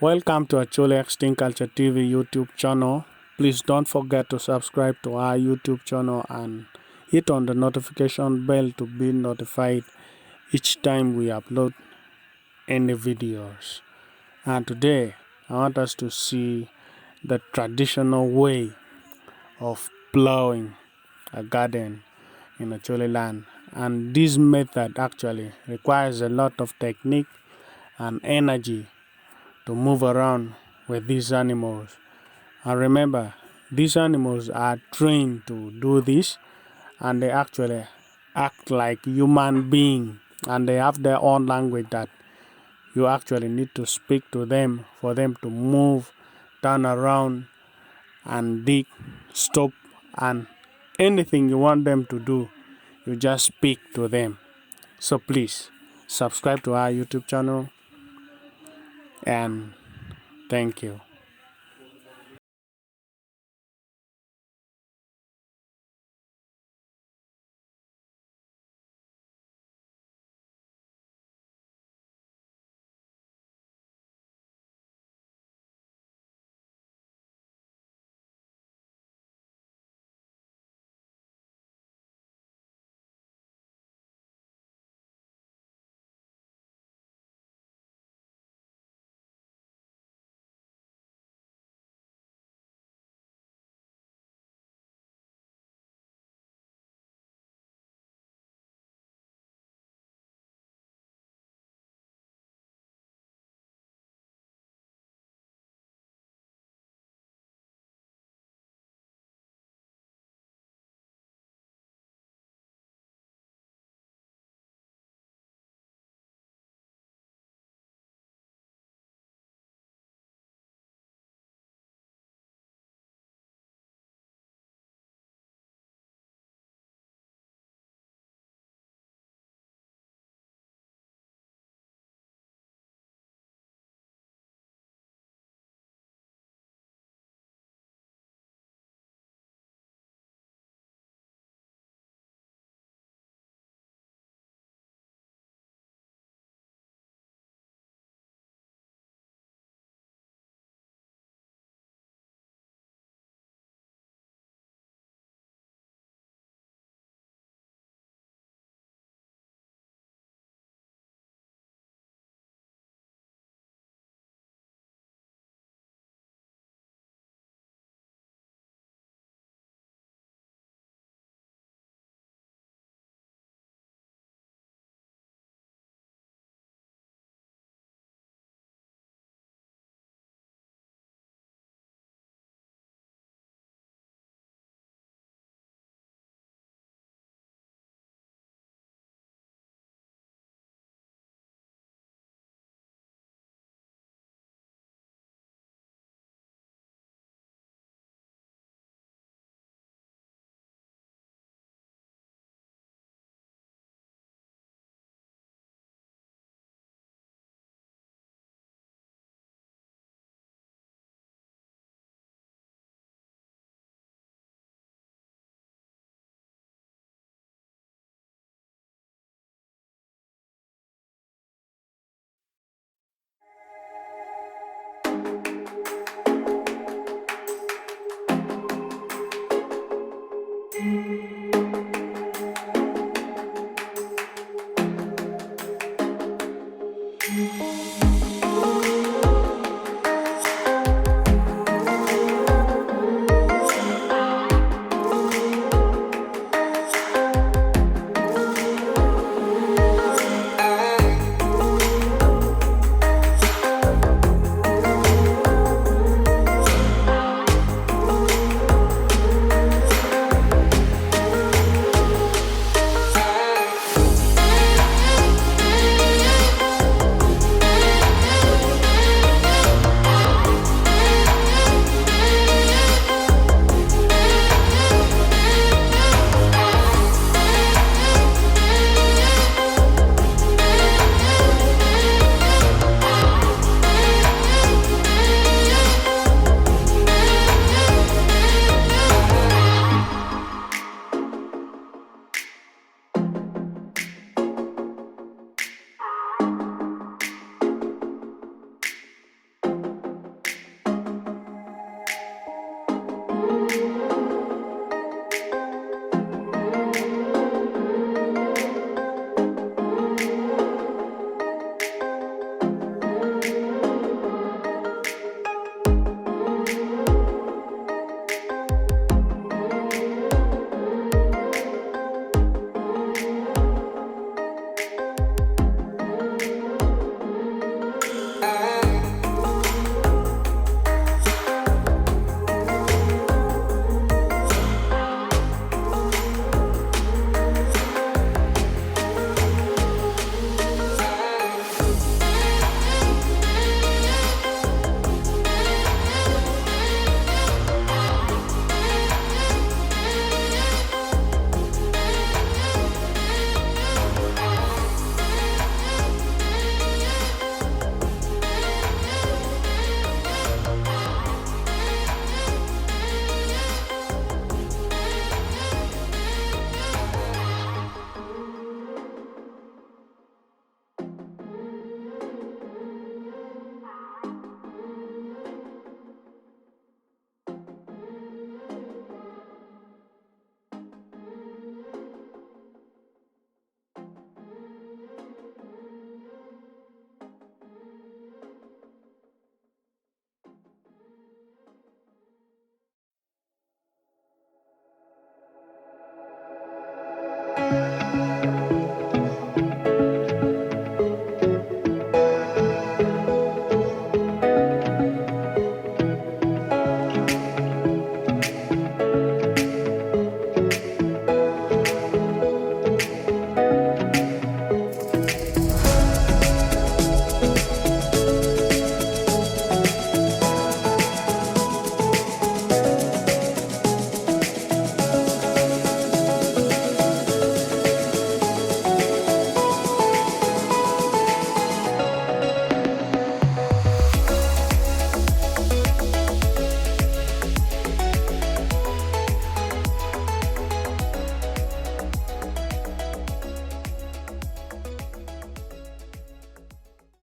Welcome to Acoli Extinct Culture TV YouTube channel. Please don't forget to subscribe to our YouTube channel and hit on the notification bell to be notified each time we upload any videos. And today I want us to see the traditional way of plowing a garden in Acoli land. And this method actually requires a lot of technique and energy to move around with these animals. And remember, these animals are trained to do this, and they actually act like human beings, and they have their own language that you actually need to speak to them for them to move, turn around, and dig, stop, and anything you want them to do, you just speak to them. So please subscribe to our YouTube channel, and thank you.